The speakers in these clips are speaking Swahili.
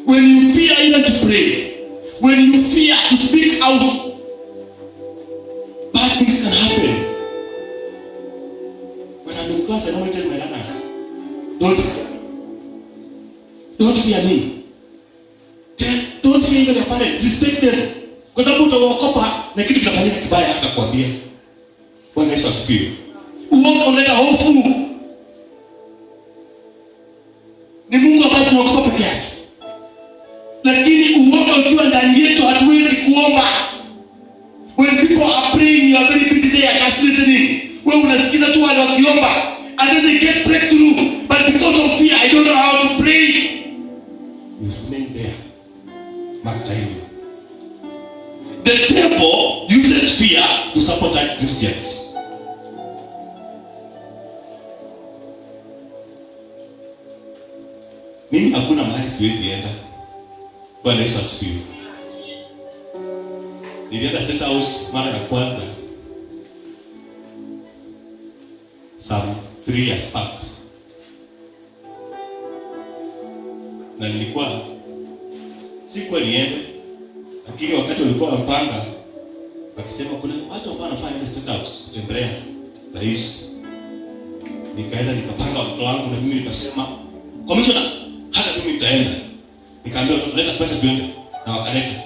When you fear even to pray, when you fear to speak out, bad things can happen. When I'm in class, I normally tell my learners, don't fear me. Don't fear even your parents. Respect them. Kwa sababu utawaokopa na kitu kinafanyika kibaya hata kuambia. Bwana Yesu asifiwe. Uongo unaleta hofu. Ni Mungu ambaye tunaokopa peke yake. Lakini uongo ukiwa ndani yetu hatuwezi kuomba. When people are praying, you are very busy there just listening. Wewe unasikiza tu wale wakiomba and then they get breakthrough. But because of fear, I don't know how to pray. You remain there. Mark time. The devil uses fear to sabotage Christians. Mimi hakuna mahali siwezi enda. Bwana Yesu asifiwe. Nilienda State House mara ya kwanza some 3 years back. Na nilikuwa sikuwa niende, lakini wakati walikuwa wanapanga wakisema kuna watu ambao wanafanya State House kutembelea rais, nikaenda nikapanga watoto wangu na mimi nikasema commissioner, hata mimi nitaenda. Nikaambia watoto leta pesa tuende, na wakaleta.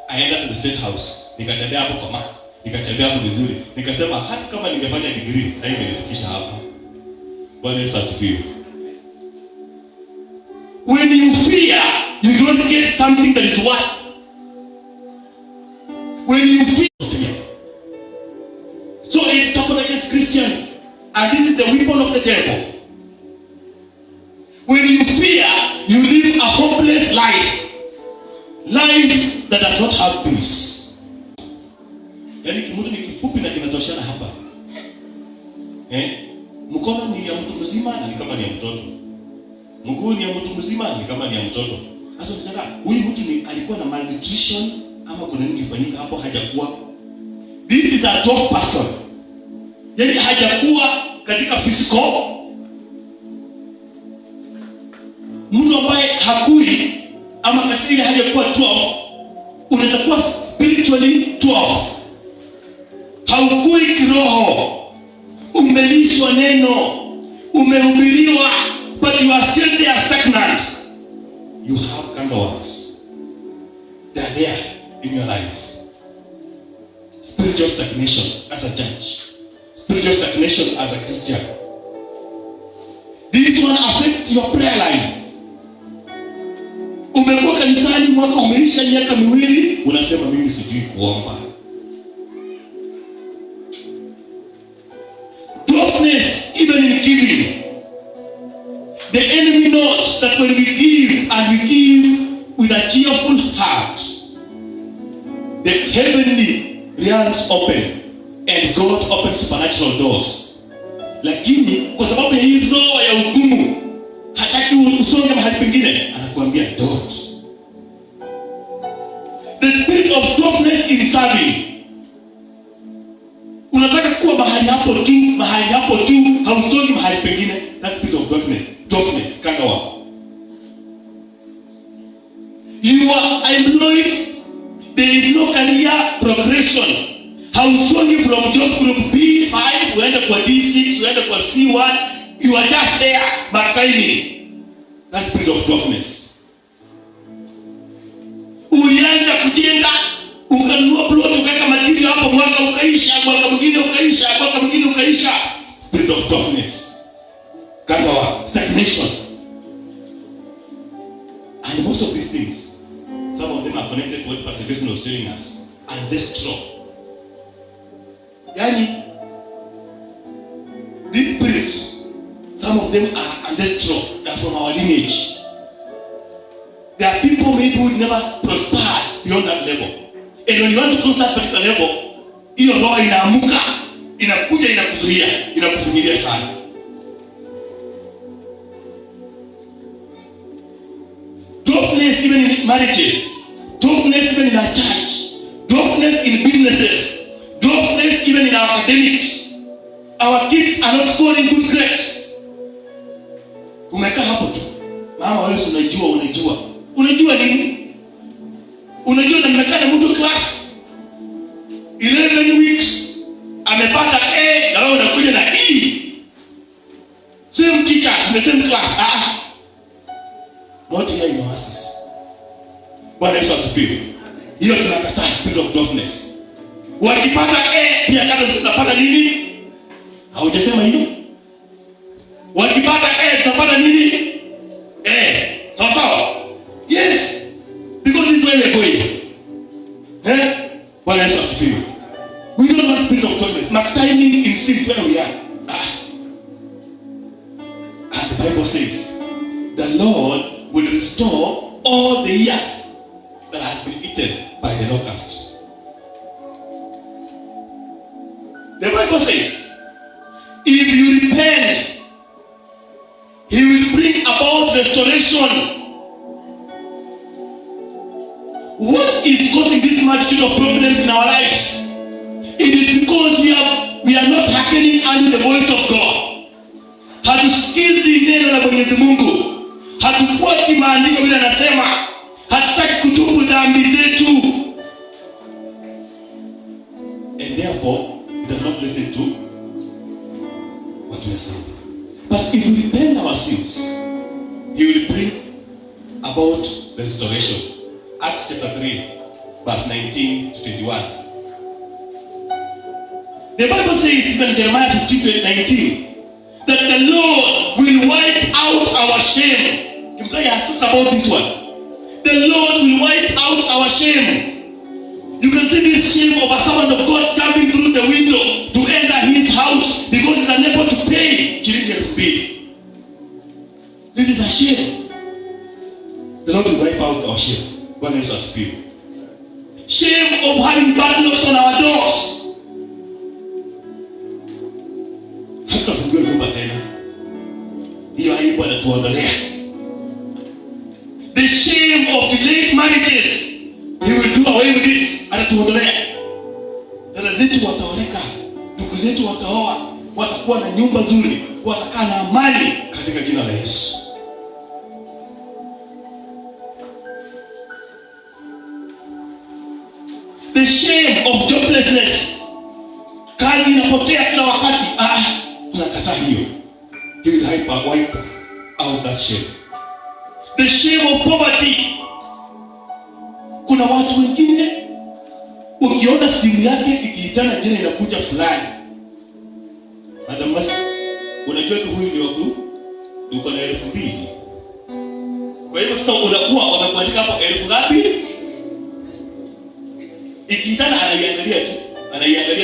I ended to the State House. Nikatembea hapo kwa mama, nikatembea hapo vizuri. Nikasema hata kama ningefanya degree haingenifikisha hapa. Bwana Yesu asifiwe. When you fear, you don't get something that is worth. When you fear. So it's something against Christians. And this is the weapon of the devil. When you fear, you live a hopeless life. Life that does not have peace. Yaani mtu ni kifupi na kinatoshana hapa. Mkono ni ya mtu mzima na ni kama ni ya mtoto. Mguu ni ya mtu mzima ni kama ni ya mtoto. Sasa unataka huyu mtu ni alikuwa na malnutrition ama kuna nini kifanyika hapo hajakuwa? This is a tough person. Yaani hajakuwa katika physical. Mtu ambaye hakui ama katika ile hali ya kuwa 12, unaweza kuwa spiritually 12. Haukui kiroho. Umelishwa neno, umehubiriwa, but you are still there stagnant. You have cankerworms. They are there in your life. Spiritual stagnation as a church. Spiritual stagnation as a Christian. This one affects your prayer life. Umekuwa kanisani mwaka umeisha miaka miwili, unasema mimi sijui kuomba. Darkness even in giving. The enemy knows that when we give and we give with a cheerful heart, the heavenly realms open and God opens supernatural doors. Lakini kwa sababu ya hii roho ya hukumu, hataki usonge mahali pengine, anakuambia don't. The spirit of darkness in serving. Unataka kuwa mahali hapo tu, hausongi mahali pengine. That spirit of darkness, kangawa. You are employed, there is no career progression. Hausongi from job group B5, uende kwa D6, uende kwa C1, you are just there, makaining. That spirit of darkness. Ulianza kujenga, ukanunua plot, ukaweka material hapo, mwaka ukaisha, mwaka mwingine ukaisha. Spirit of darkness. Kangawa, stagnation. And most of these things, some of them are connected to what Pastor Dickson was telling us. Ancestral. Yani, this spirit, some of them are ancestral. They are from our lineage. There are people maybe who would never prosper beyond that level. And when you want to cross that particular level, hiyo roho inaamuka, inakuja, inakuzuia, inakufinyilia sana. Darkness even in marriages, darkness even in our church, darkness in businesses, darkness even in our academics. Our kids are not scoring good grades. Umekaa hapo tu. Mama wewe unajua. Unajua nini? Unajua na mmekaa na mtu class 11 weeks amepata A na wewe unakuja na E. Same teachers, the same class. Not here in Oasis. Bwana Yesu asifiwe. Hiyo tunakataa spirit of darkness. Wakipata A pia kama tunapata nini? Haujasema hiyo? Wakipata A tunapata nini? Sawa sawa? Yes. Because this way we are going. Bwana Yesu asifiwe. We don't want spirit of darkness. Mark timing in sin where we are. And the Bible says, the Lord will restore all the years that has been eaten by the locust. The Bible says, if you repent, He will bring about restoration. What is causing this multitude of problems in our lives? It is because we are not hearkening unto the voice of God. Hatusikizi neno la Mwenyezi Mungu. Hatufuati maandiko vile anasema. Hatutaki kutubu dhambi zetu. And therefore, He does not listen to what we are saying. But if we repent our sins, He will bring about the restoration. Acts chapter 3, verse 19 to 21. The Bible says in Jeremiah 15:19 that the Lord will wipe out our shame. Kimtai has talked about this one. The Lord will wipe out our shame. You can see this shame of a servant of God jumping through the window to enter his house because he's unable to pay chilingi bill. This is a shame. The Lord will wipe out our shame. Bwana Yesu asifiwe. Shame of having bad locks on our doors. Hatutafungiwa nyumba tena. Hiyo aibu anatuondolea. The shame of delayed marriages, He will do away with it. Anatuondolea. Dada zetu wataoleka, ndugu zetu wataoa, watakuwa na nyumba nzuri, watakaa na amani katika jina la Yesu. The shame of joblessness. Kazi inapotea kila wakati. Tunakataa hiyo. He will wipe out that shame. The shame of poverty. Kuna watu wengine ukiona simu yake ikiitana jina inakuja fulani. Madam Masi, unajua tu huyu ndio yuko na 2,000. Kwa hivyo sasa unakuwa wamekuandika hapo 1,000 ngapi? Ikiitana anaiangalia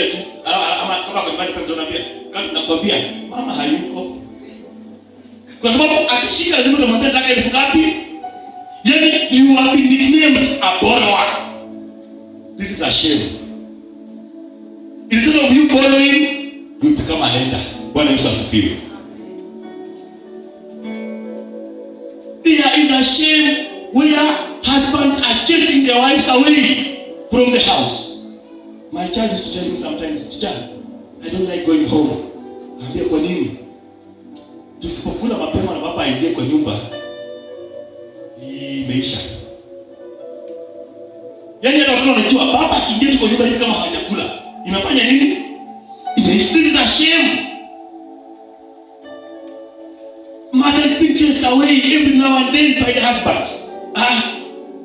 tu. Ama kama kwa nyumbani pale tunaambia, kama tunakwambia mama hayuko. Kwa sababu akishika lazima tumwambie nataka 1,000 ngapi? Yani you have been nicknamed a borrower. This is a shame. Instead of you borrowing, you become a lender. Bwana Yesu asifiwe. There is a shame where husbands are chasing their wives away from the house. My child used to tell me sometimes, "Teacher, I don't like going home." Kaambia kwa nini? Tusipokula mapema na baba aingie kwa nyumba, imeisha. Yaani hata watoto wanajua baba akiingia kwa nyumba hivi kama hawajakula, imefanya nini? Imeisha. This is a shame. Mothers being chased away every now and then by the husband.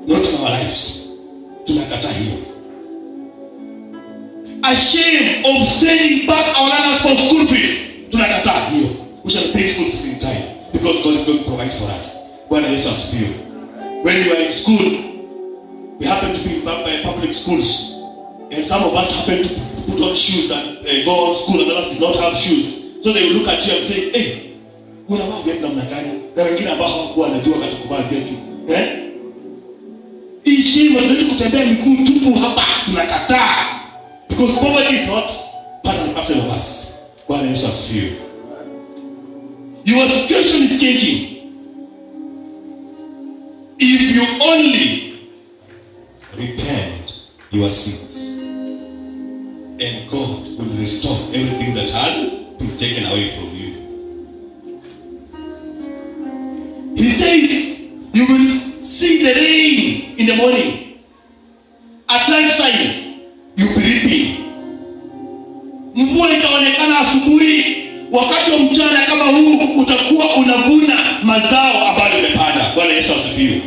Not in our lives. Tunakataa hiyo. A shame of sending back our learners for school fees. Tunakataa hiyo. We shall pay school fees in time because God is going to provide for us. Bwana Yesu asifiwe. When we are in school, we happen to be in public schools, and some of us happen to put on shoes and go on school, and others did not have shoes. So they will look at you and say, "Hey, unavaa viatu namna gani?" Na wengine ambao hawakuwa wanajua wakati kuvaa viatu. Hii shame ndio kutembea miguu tupu hapa tunakataa. Because poverty is not part and parcel of us. Bwana Yesu asifiwe. Your situation is changing. If you only repent your sins, and God will restore everything that has been taken away from you. He says, you will see see the rain in the morning. At lunchtime, you'll be reaping. Mvua itaonekana asubuhi. Wakati wa mchana kama huu utakuwa unavuna mazao ambayo umepanda. Bwana Yesu asifiwe.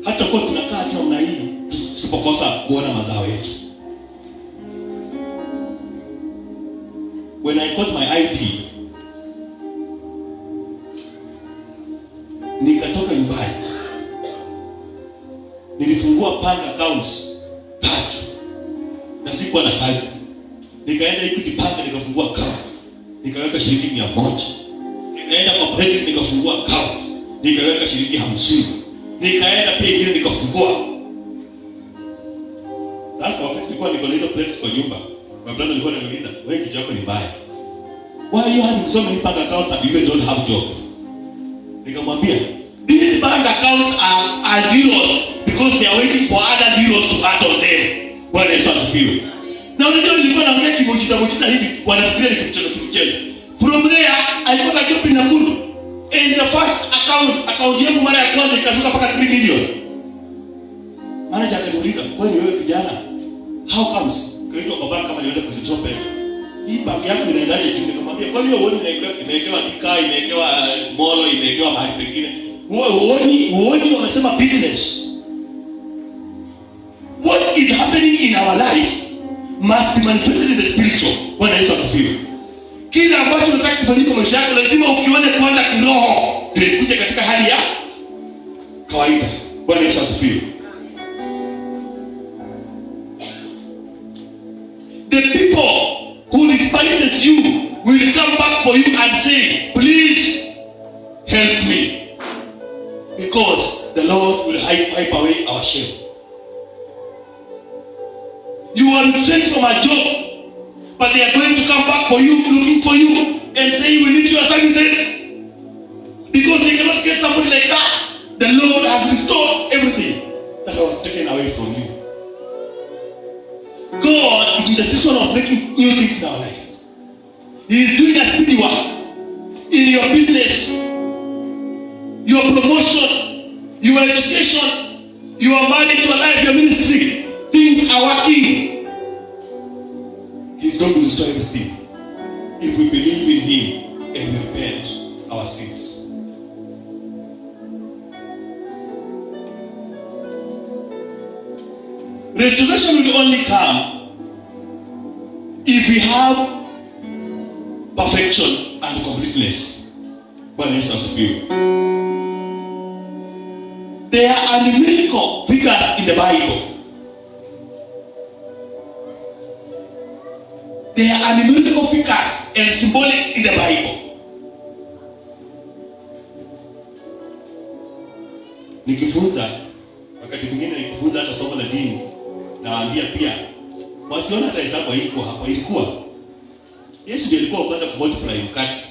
Hata kwa tunakaa tu namna hii tusipokosa kuona mazao yetu. When I got my IT, nikatoka nyumbani, nilifungua bank accounts 3 na sikuwa na kazi. Nikaenda Equity Bank nikafungua account, nikaweka shilingi 100. Nikaenda Cooperative nikafungua account, nikaweka shilingi 50. Nikaenda pia ingine nikafungua. Sasa wakati nilikuwa niko na hizo plates kwa nyumba, my brother alikuwa ananiuliza, wewe kitu chako ni mbaya, why you having so many bank accounts and you don't have job? Nikamwambia, these bank accounts are zeros because they are waiting for other zeros to add on them. Bwana Yesu asifiwe. Na unajua nilikuwa naongea kimuujiza hivi, wanafikiria ni kimchezo. From there, I got a job in Nakuru. And the first account yangu mara ya kwanza ikafika mpaka 3 million. Manager akaniuliza, kwani wewe kijana, how comes? Kaitwa kwa bank kama nienda kuzitoa pesa. Hii bank yako inaendaje tu? Nikamwambia, kwani wewe uone imewekewa Kika, imewekewa Molo, imewekewa mahali pengine. Uone wamesema business. What is happening in our life must be manifested in the spiritual. Bwana Yesu asifiwe. Kila ambacho unataka kufanyika kwa maisha yako lazima ukione kwanza kiroho ndio ikuje katika hali ya kawaida. Bwana Yesu asifiwe. The people who despises you will come back for you and say, please help me, because the Lord will wipe away our shame. You are retrenched from a job, but they are going to come back for you, looking for you, and say, we need your services. Because they cannot get somebody like that. The Lord has restored everything that was taken away from you. God is in the season of making new things in our life. He is doing a speedy work in your business, your promotion, your education, your marriage, your life, your ministry. Things are working. He's going to restore everything if we believe in Him and we repent our sins. Restoration will only come if we have perfection and completeness. Bwana Yesu asifiwe. There are numerical figures in the Bible. There are numerical figures and symbolic in the Bible. Nikifunza wakati mwingine nikifunza hata somo la dini, nawaambia pia wasiona hata hesabu hapo ilikuwa Yesu ndiye alikuwa kwanza kumultiply mkate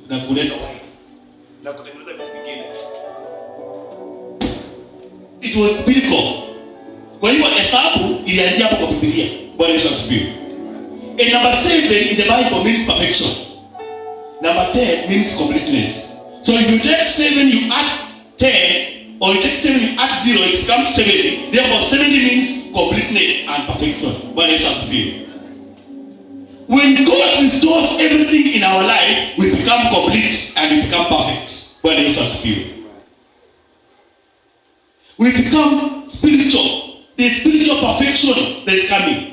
na kuleta wine na kutengeneza vitu vingine. It was biblical. Kwa hiyo hesabu ilianzia hapo kwa Biblia. Bwana Yesu asifiwe. And number 7 in the Bible means perfection. Number 10 means completeness. So if you take 7, you add 10, or you take 7, you add 0, it becomes 70. Therefore, 70 means completeness and perfection. Bwana Yesu asifiwe. When God restores everything in our life, we become complete and we become perfect. Bwana Yesu asifiwe. We become spiritual. The spiritual perfection that is coming.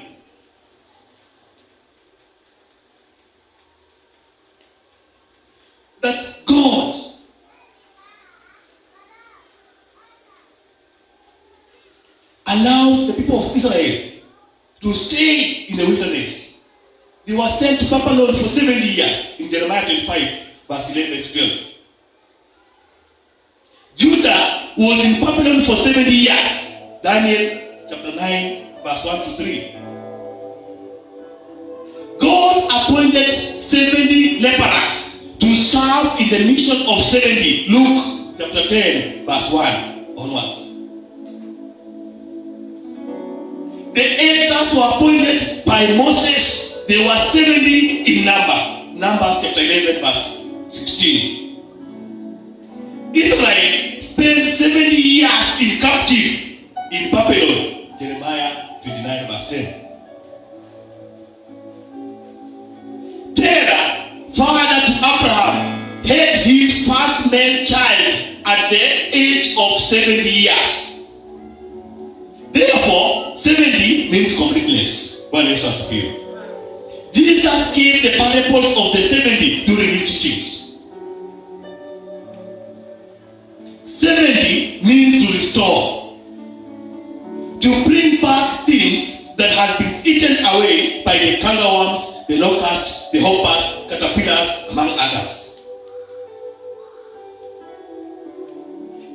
That God allowed the people of Israel to stay in the wilderness. They were sent to Babylon for 70 years in Jeremiah 25, verse 11 to 12. Judah was in Babylon for 70 years. Daniel chapter 9, verse 1 to 3. God appointed 70 laborers to serve in the mission of 70. Luke chapter 10, verse 1 onwards. The elders were appointed by Moses. They were 70 in number. Numbers chapter 11, verse 16. Israel spent 70 years in captive in Babylon. Jeremiah 29 verse 10. Terah, father to Abraham, had his first male child at the age of 70 years. Therefore, 70 means completeness. One is as few. Jesus gave the parables of the 70 during his teachings. 70 means to restore, to bring back things that has been eaten away by the cankerworms, the locust, the hoppers, caterpillars, among others.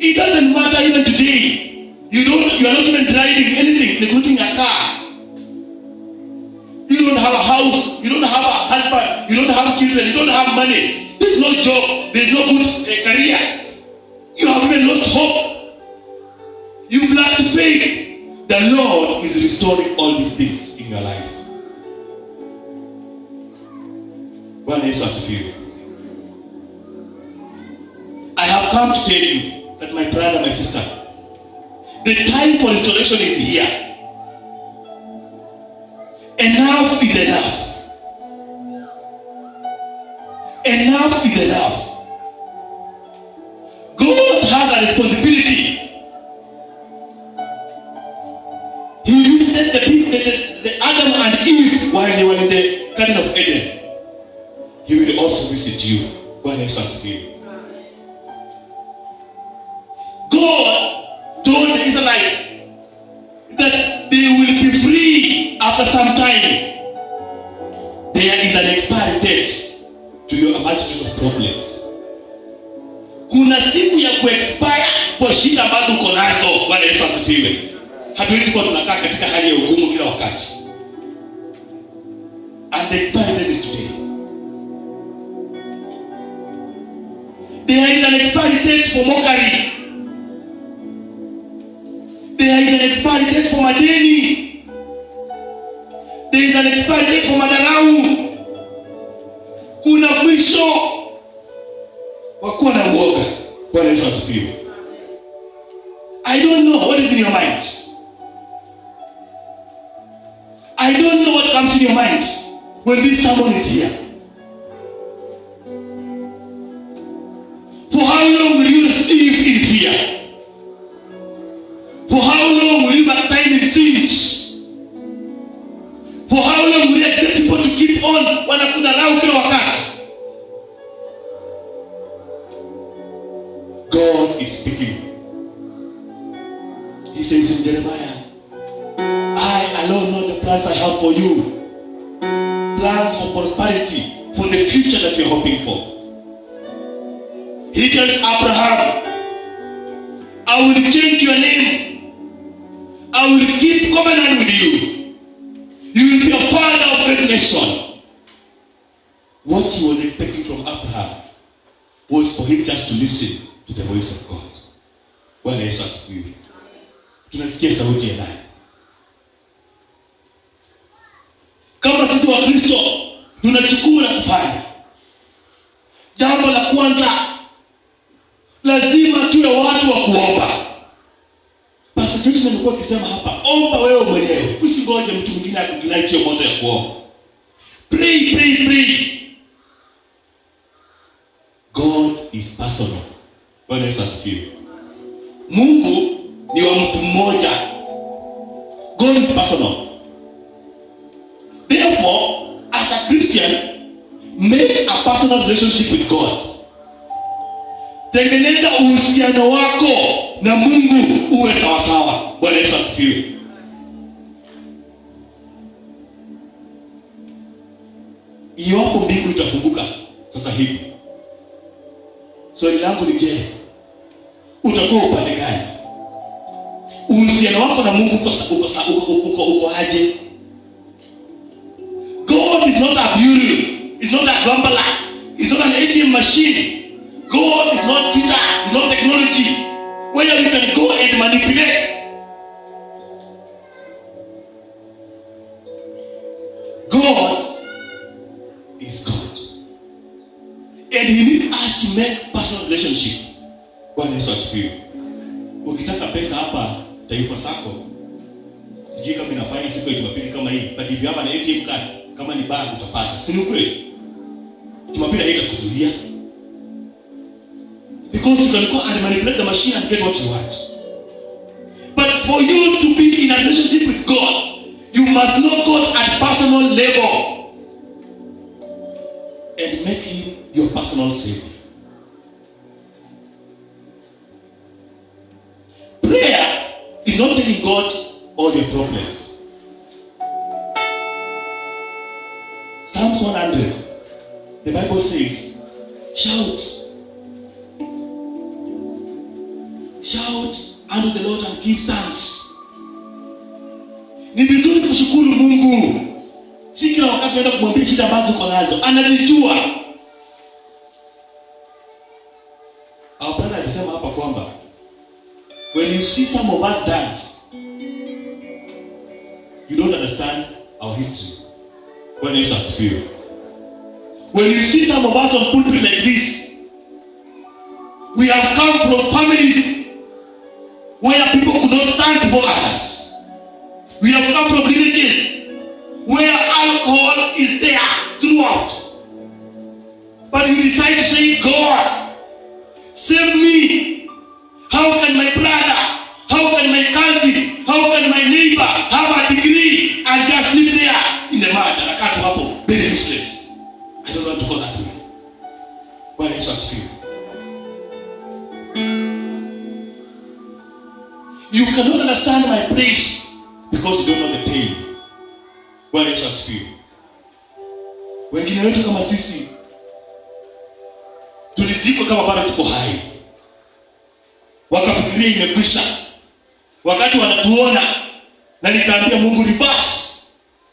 It doesn't matter even today. You are not even driving anything, including a car. You don't have a house, you don't have a husband, you don't have children, you don't have money. There's no job, there's no good career. You have even lost hope. You've lacked faith. The Lord is restoring all these things in your life. One is as few. I have come to tell you that my brother, my sister, the time for restoration is here. Enough is enough. Enough is enough. God has a responsibility. He visited the Adam and Eve while they were in the Garden of Eden. He will also visit you when he serves you. God told the Israelites that they will be free after some time. There is an expiry date to your multitude of problems. Kuna siku ya kuexpire kwa shida ambazo uko nazo. Bwana Yesu asifiwe. Hatuwezi kuwa tunakaa katika hali ya ugumu kila wakati. And the expiry date is today. There is an expiry date for mockery. There is an expiry date for madeni. There is an expiry date for madharau. Kuna mwisho wa kuwa na uoga. Bwana Yesu asifiwe. I don't know what is in your mind. I don't know what comes in your mind when this sermon is here. For how long will you live in fear? For how long will you baptize in sins? For how long will you accept people to keep on wanakudharau kila wakati? God is speaking. He says in Jeremiah, I alone know the plans I have for you. Plans for prosperity, for the future that you're hoping for. He tells Abraham, I will change your name. I will keep covenant with you. You will be a father of great nation. What he was expecting from Abraham was for him just to listen to the voice of God. Bwana Yesu asifiwe. Tunasikia sauti ya nani? Kama sisi wa Kristo tunachukua na kufanya. Jambo la kwanza, lazima tuwe watu wa kuomba. Pastor Dickson alikuwa akisema hapa, omba wewe mwenyewe. Usingoje mtu mwingine akugilaite moto ya kuomba. Pray, pray, pray. God is personal. Bwana Yesu asifiwe. Mungu ni wa mtu mmoja. God is personal. Therefore, as a Christian, make a personal relationship with God. Tengeneza uhusiano wako na Mungu uwe sawa sawa. Bwana Yesu asifiwe. Iwapo mbingu itafunguka sasa hivi, swali langu ni je, utakuwa upande gani? Uhusiano wako na Mungu uko aje? God is not a bureau. He's not a gambler. He's not an ATM machine. God is not Twitter. It's not technology where you can go and manipulate. God is God. And he needs us to make personal relationship. Bwana Yesu asifiwe. Ukitaka pesa hapa taifa sako, sijui kama inafanya siku ya Jumapili kama hii, but if you have an ATM card, kama ni bank utapata. Si ni kweli? Jumapili haitakuzuia. Because you can go and manipulate the machine and get what you want. But for you to be in a relationship with God, you must know God at personal level and make Him your personal Savior. Prayer is not telling God all your problems. Psalms 100, the Bible says, shout unto the Lord and give thanks. Ni vizuri kushukuru Mungu. Si kila wakati unaenda kumwambia shida ambazo uko nazo. Anazijua. Our brother alisema hapa kwamba when you see some of us dance, you don't understand our history. When Yesu asifiwe. When you see some of us on pulpit like this, we have come from families where people could not stand before others. We have come from villages where alcohol is there throughout. But we decide to say, God, save me. How can my brother, how can my cousin, how can my neighbor have a degree and just live there in the mud and I can't happen? Very useless. I don't want to go that way. Where is us feel? You cannot understand my praise because you don't know the pain. Where is us feel? Wengine wetu kama sisi tulizikwa kama bado tuko hai. Wakafikiria imekwisha. Wakati wanatuona na nikaambia Mungu reverse.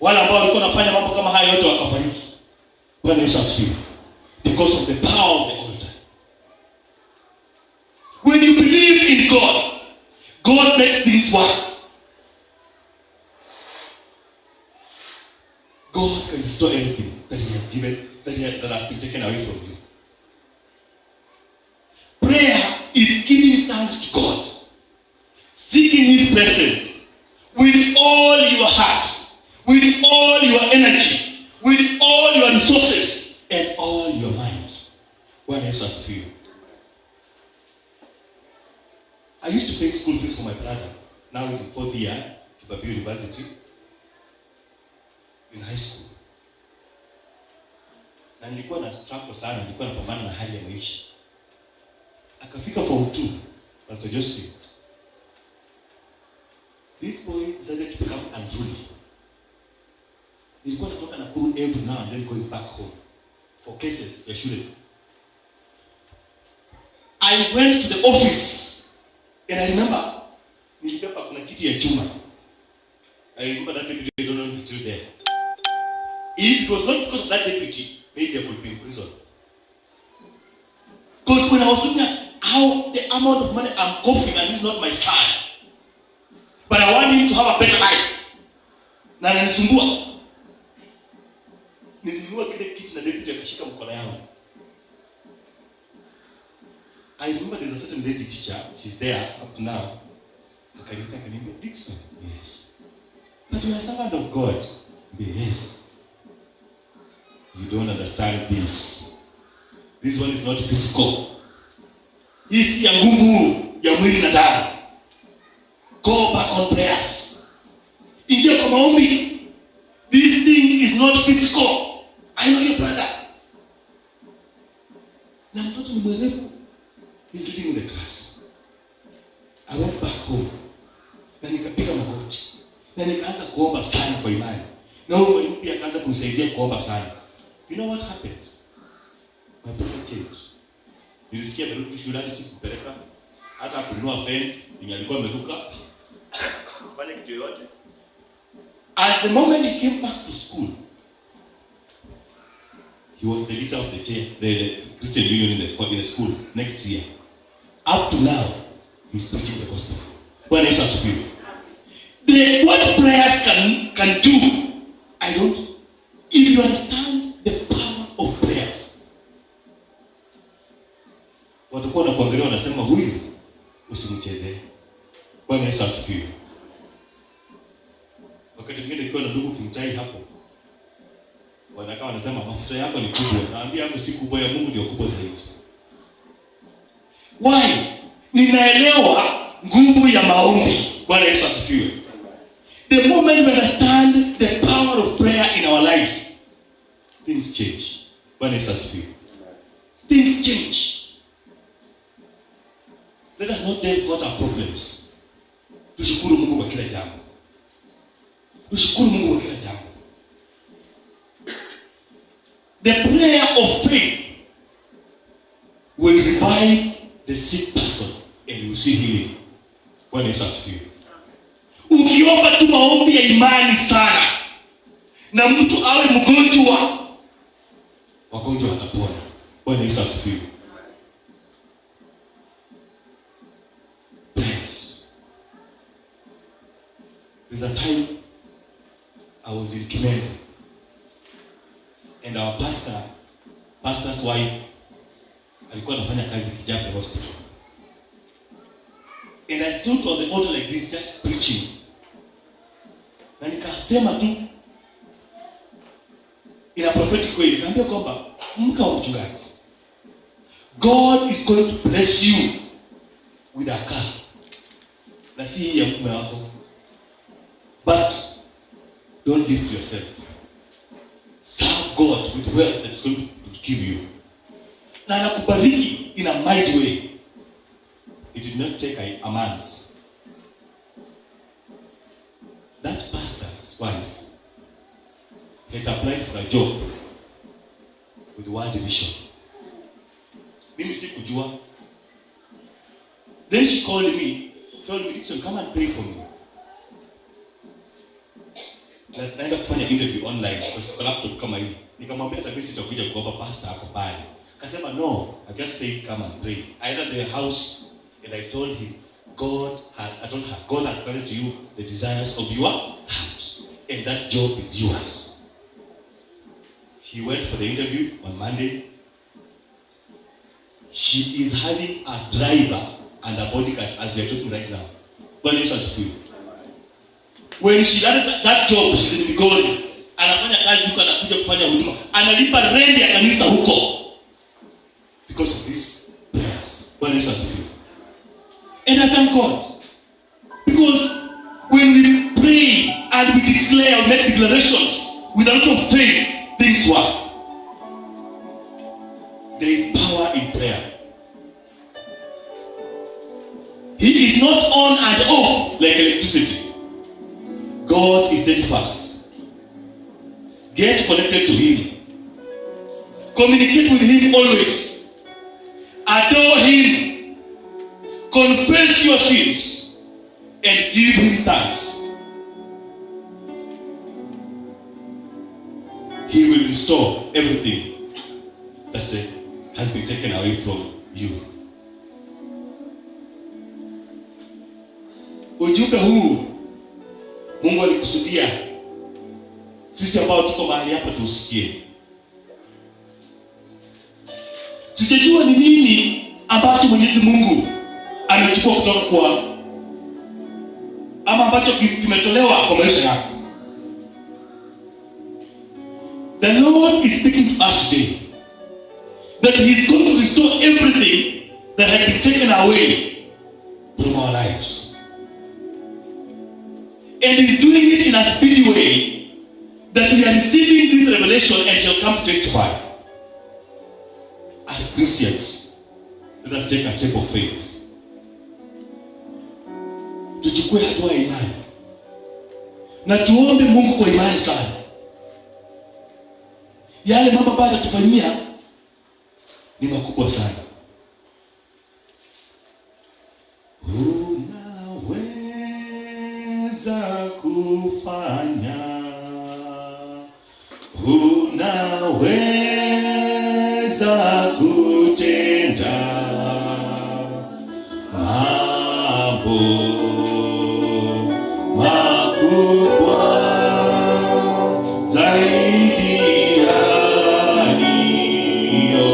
Wale ambao walikuwa wanafanya mambo kama haya yote wakafariki. Bwana Yesu asifiwe. Because of the power of the altar. When you believe in God, God makes things work. God can restore everything that He has given, that has been taken away from you. Prayer is giving thanks to God, seeking His presence with all your heart, with all your energy, with all your resources, and all your mind. Bwana Yesu asifiwe. I used to pay school fees for my brother. Now he's in 4th year, Kibabii University, in high school. Na nilikuwa na struggle sana, nilikuwa napambana na hali ya maisha. Akafika form 2, Pastor Joseph. This boy decided to become unruly. Nilikuwa natoka Nakuru every now and then going back home for cases ya shule. I went to the office and I remember nilipepa kuna kiti ya chuma. I remember that deputy, I don't know if he's still there. If it was not because of that deputy, maybe I could be in prison. Because when I was looking at how the amount of money I'm coughing, and this is not my son, but I want him to have a better life. Na nanisumbua. Nilinunua kile kiti na deputy akashika mkono yangu. I remember there's a certain lady teacher, she's there up to now. Akaniita kaniambia, Dickson, yes. But you are a servant of God. Yes. You don't understand this. This one is not physical. Hii si ya nguvu ya mwili na damu. Go back on prayers. Ingia kwa maombi. This thing is not physical. I know your brother. Na mtoto ni mwerevu. He's sitting in the class. I went back home. Na nikapiga magoti. Na nikaanza kuomba sana kwa imani. Na huyo mwalimu pia akaanza kunisaidia kuomba sana. You know what happened? My brother changed. Nilisikia amerudi shule hata sikupeleka. Hata kununua fence, yenye alikuwa ameruka. Kufanya kitu yote. At the moment he came back to school, he was the leader of the Christian Union in the school next year. Up to now, he's preaching the gospel. Bwana Yesu asifiwe. What prayers can do, I don't. If you understand the power of prayers, watakuwa wanakuangalia wanasema huyu usimchezee. Bwana Yesu asifiwe. Wakati mwingine ukiwa na ndugu kimtai hapo, wanakaa wanasema mafuta yako ni kubwa. Naambia hapo si kubwa, ya Mungu ndio kubwa zaidi. Why? Ninaelewa nguvu ya maombi. Bwana Yesu asifiwe. The moment we understand the power of prayer in our life, things change. Bwana Yesu asifiwe. Things change. Let us not take what our problems. Tushukuru Mungu kwa kila jambo. Tushukuru Mungu kwa kila jambo. The prayer of faith will revive the sick person and you see healing. Bwana Yesu asifiwe. Ukiomba tu maombi ya imani sana na mtu awe mgonjwa, wagonjwa watapona. Bwana Yesu asifiwe. Prayers. There's a time I was in Kimendo and our pastor's wife alikuwa anafanya kazi Kijape hospital. And I stood on the altar like this, just preaching. Na nikasema tu in a prophetic way, nikamwambia kwamba mka wa mchungaji, God is going to bless you with a car. Na si hii ya mume wako. But don't live to yourself. Serve God with wealth that is going to give you. Na anakubariki in a mighty way. It did not take a month. That pastor's wife had applied for a job with World Vision. Mimi sikujua. Then she called me, told me, Dickson, come and pray for me. Naenda kufanya interview online kwa laptop kama hii. Nikamwambia hata mimi sitakuja kuomba pastor hapo pale. Akasema no, I just said come and pray. I entered the house and I told him, God has granted to you the desires of your heart, and that job is yours. She went for the interview on Monday. She is having a driver and a bodyguard as we are talking right now. But when she had that job, she's in Migori. Anafanya kazi huko, anakuja kufanya huduma. Analipa rent ya kanisa huko. Because of these prayers. Bwana Yesu asifiwe. And I thank God. Because when we pray and we declare, we make declarations with a lot of faith, things work. There is power in prayer. He is not on and off like electricity. God is steadfast. Get connected to Him. Communicate with Him always. Adore Him. Confess your sins. And give Him thanks. He will restore everything that has been taken away from you. Ujumbe huu Mungu alikusudia sisi ambao tuko mahali hapa tusikie. Sijajua ni nini ambacho Mwenyezi Mungu amechukua kutoka kwa ama ambacho kimetolewa kwa maisha yako. The Lord is speaking to us today that He is going to restore everything that had been taken away from our lives. And He's doing it in a speedy way that we are receiving this revelation and shall come to testify. As Christians, let us take a step of faith. Tuchukue hatua ya imani. Na tuombe Mungu kwa imani sana. Yale mambo ambayo atatufanyia ni makubwa sana. Unaweza kufanya, unaweza kutenda mambo makubwa zaidi ya niyombavyo.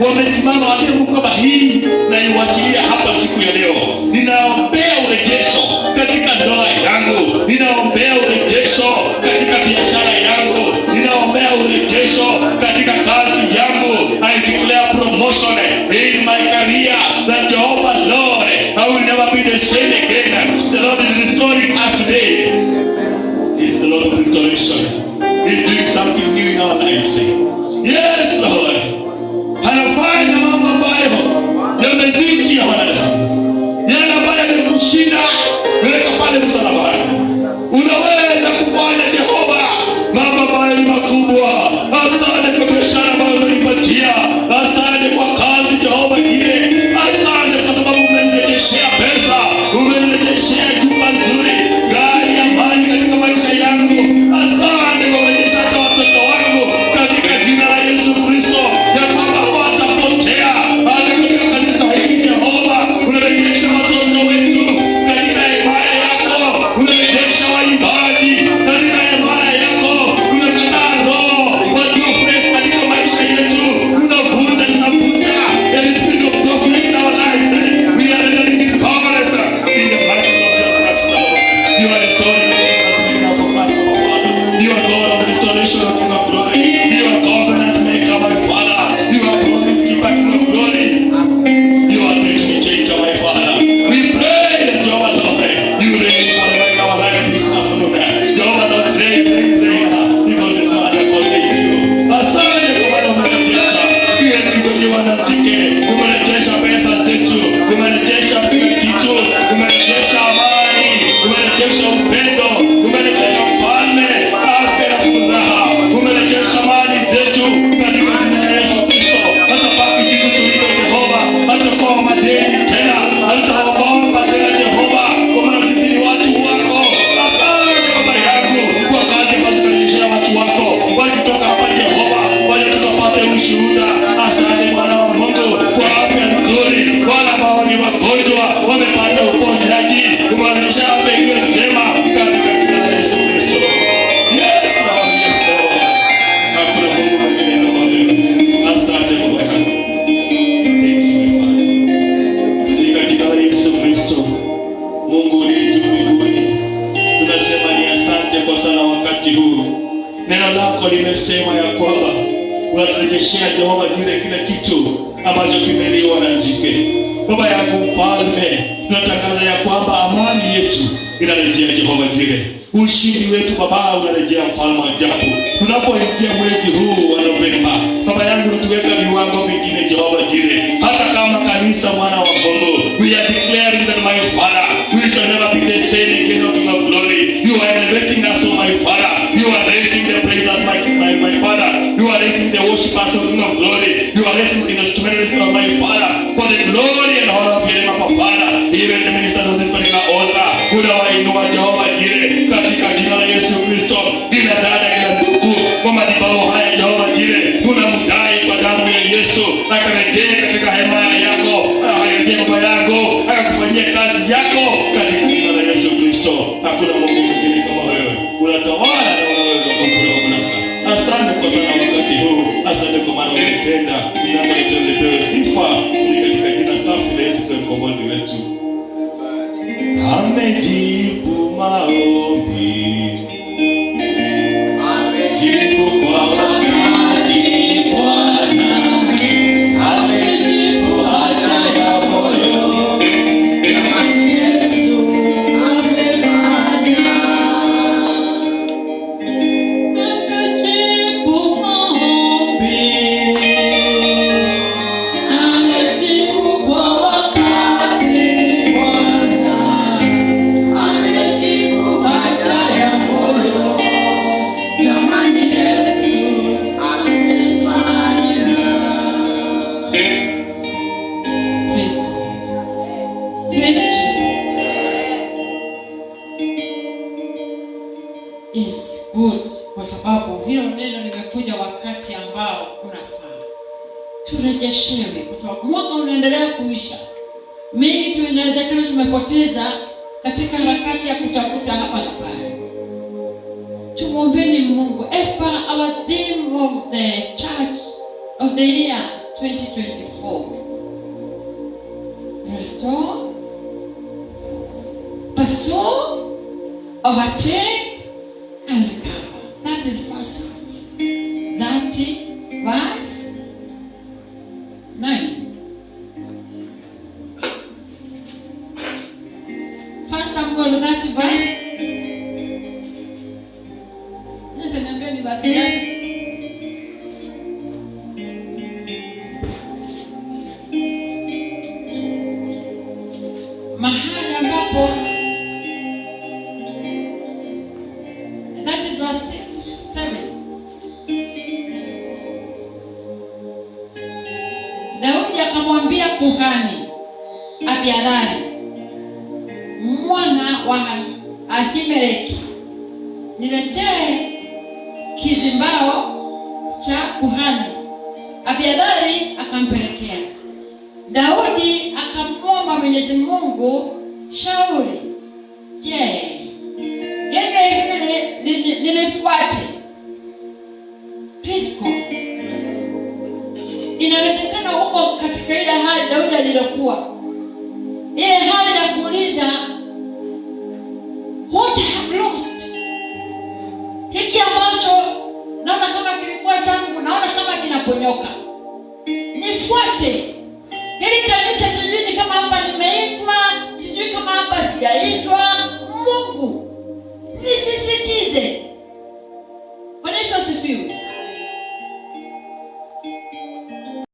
wamesimama waambie Mungu kwamba hii na iwachilia hapa siku ya leo. Ninaombea urejesho katika ndoa yangu, ninaombea urejesho katika biashara yangu, ninaombea urejesho katika kazi yangu. I declare promotion in my career, that Jehovah Lord, I will never be the same again. The Lord is restoring us today. He is the Lord of restoration. He is doing something new in our lives. Yes, Lord. Anafanya mambo ambayo yamezidi ya wanadamu, yale ambayo yamekushinda, weka pale msalabani. Unaweza kufanya Jehova mambo ambayo ni makubwa. Asante kwa biashara ambayo unanipatia, asante kwa kazi Jehova kile, asante kwa sababu umenirejeshea pesa, umenirejeshea jumba nzuri, gari ya amani katika maisha yangu. Asante kwa kurejesha hata watoto wangu katika jina la Yesu Kristo, ya kwamba hawatapotea hata katika kanisa hili. Jehova, unarejesha watoto wetu katika himaya yako, unarejesha waimbaji katika himaya yako, unakataa roho wa darkness katika maisha yetu, unavuta any spirit of darkness in our lives. We are rendering it powerless in the mighty name of Jesus Lord. You are restoring us from past, our Father. You are God of restoration, O King of glory. You are covenant maker, my Father. You are promise keeper, King of glory. You are destiny changer, my Father. We pray that Jehovah Lord, you reign forever in our life this afternoon. Jehovah Lord, reign, because there's no other God like you. Asante kwa maana umerejesha kile kilichojiwa na tike, umerejesha pesa zetu, umerejesha kila kitu, umerejesha amani, umerejesha upendo, umerejesha mfalme, afya na furaha, umerejesha mali zetu katika jina la Yesu Kristo. Hata baki jinsi tulivyo Jehova, hatakuwa madeni tena, hataomba tena Jehova, kwa maana sisi ni watu wako. Asante Baba yangu kwa kazi ambazo unarejesha watu wako, wakitoka hapa Jehova, waje tukapate ushuhuda. Asante Bwana wa Mungu kwa afya nzuri, wale ambao ni wagonjwa wamepata uponyaji, umewarejesha afya iliyo njema katika jina la Yesu Kristo. Yes Lord, yes Lord. Hakuna Mungu mwingine kama wewe. Asante Baba yangu. Thank you my Father. Katika jina la Yesu Kristo, Mungu uliye juu mbinguni, tunasema ni asante kwa sana wakati huu. Neno lako limesema ya kwamba unaturejeshea Jehova jile kila kitu ambacho kimeliwa na nzige. Baba yangu mfalme, tunatangaza ya kwamba amani yetu inarejea Jehova jile. Ushindi wetu Baba unarejea mfalme ajabu. Tunapoingia mwezi huu wa Novemba, Baba yangu unatuweka viwango vingine Jehova jile. Hata kama kanisa mwana wa Mungu, we are declaring that my Father, we shall never be the same again, O King of glory. You are elevating us, O my Father. You are raising the praisers, my Father. You are raising the worshipers, O King of glory. You are raising the instruments of my Father, for the glory and honor of your name, our Father. Even the ministers of this particular altar, unawainua Jehova jile katika jina la Yesu Kristo. Kila dada, kila ndugu kwa madhabahu haya Jehova jile, unamdai kwa damu ya Yesu, akarejea katika hemaya yako, akarejea baba yangu, akakufanyia kazi yako katika jina la Yesu Kristo. Hakuna Mungu mwingine kama wewe. Unatawala na unaweza kukula mamlaka. Asante kwa sana wakati huu. Asante kwa maana umetenda. Jina lako lipewe sifa katika jina safi la Yesu Kristo mkombozi wetu. Amejibu maombi. Amejibu kwa wakati Bwana. Amejibu haja ya moyo. Jamani Yesu amefanya. Amejibu maombi. Amejibu kwa wakati Bwana. Amejibu haja ya moyo. Jamani Yesu amefanya. Praise God. Praise Jesus. It's good kwa sababu hilo neno limekuja wakati ambao unafaa. Turejeshewe kwa sababu mwaka unaendelea kuisha. Mengi tunawezekana tumepoteza katika harakati ya kutafuta hapa na pale. Tumuombeni Mungu. As per our theme of the church of the year 2024. Restore, pursue, overtake, and recover. That is 1 Psalms 30 verse 9. 1 Samuel 30 verse. Nataniambia ni verse gani? Mahali ambapo that is verse 7. Daudi akamwambia kuhani Abiathari mwana wa Ahimeleki, niletee kizimbao cha kuhani. Abiathari akampelekea. Daudi akamwomba Mwenyezi Mungu shauri, je, genge hili nilifuate? Praise God. Inawezekana huko katika ile hali Daudi alilokuwa, ile hali ya kuuliza what I have lost, hiki ambacho naona kama kilikuwa changu, naona kama kinaponyoka, nifuate